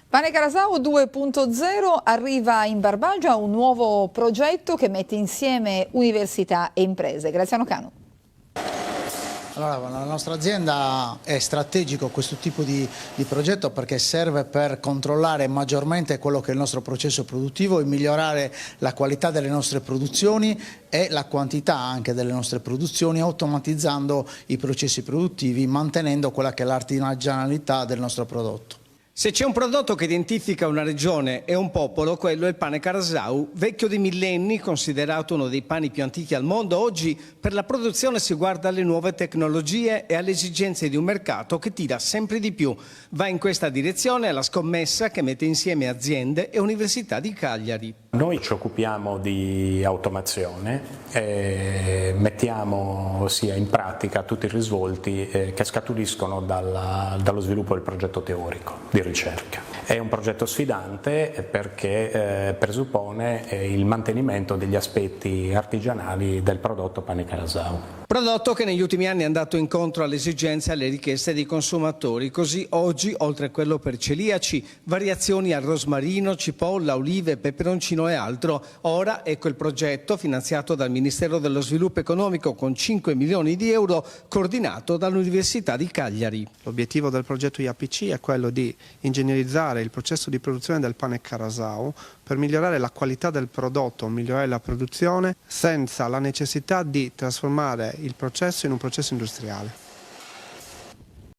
Pane Carasau 2.0 arriva in Barbagia un nuovo progetto che mette insieme università e imprese. Graziano Canu. Allora, la nostra azienda è strategico questo tipo di progetto perché serve per controllare maggiormente quello che è il nostro processo produttivo e migliorare la qualità delle nostre produzioni e la quantità anche delle nostre produzioni, automatizzando i processi produttivi, mantenendo quella che è l'artigianalità del nostro prodotto. Se c'è un prodotto che identifica una regione e un popolo, quello è il pane Carasau, vecchio di millenni, considerato uno dei pani più antichi al mondo. Oggi per la produzione si guarda alle nuove tecnologie e alle esigenze di un mercato che tira sempre di più. Va in questa direzione la scommessa che mette insieme aziende e Università di Cagliari. Noi ci occupiamo di automazione e mettiamo sia in pratica tutti i risvolti che scaturiscono dallo sviluppo del progetto teorico di ricerca. È un progetto sfidante perché presuppone il mantenimento degli aspetti artigianali del prodotto pane Carasau. Prodotto che negli ultimi anni è andato incontro alle esigenze e alle richieste dei consumatori. Così oggi, oltre a quello per celiaci, variazioni al rosmarino, cipolla, olive, peperoncino e altro. Ora ecco il progetto finanziato dal Ministero dello Sviluppo Economico con 5 milioni di euro, coordinato dall'Università di Cagliari. L'obiettivo del progetto IAPC è quello di ingegnerizzare il processo di produzione del pane Carasau per migliorare la qualità del prodotto, migliorare la produzione senza la necessità di trasformare il processo in un processo industriale.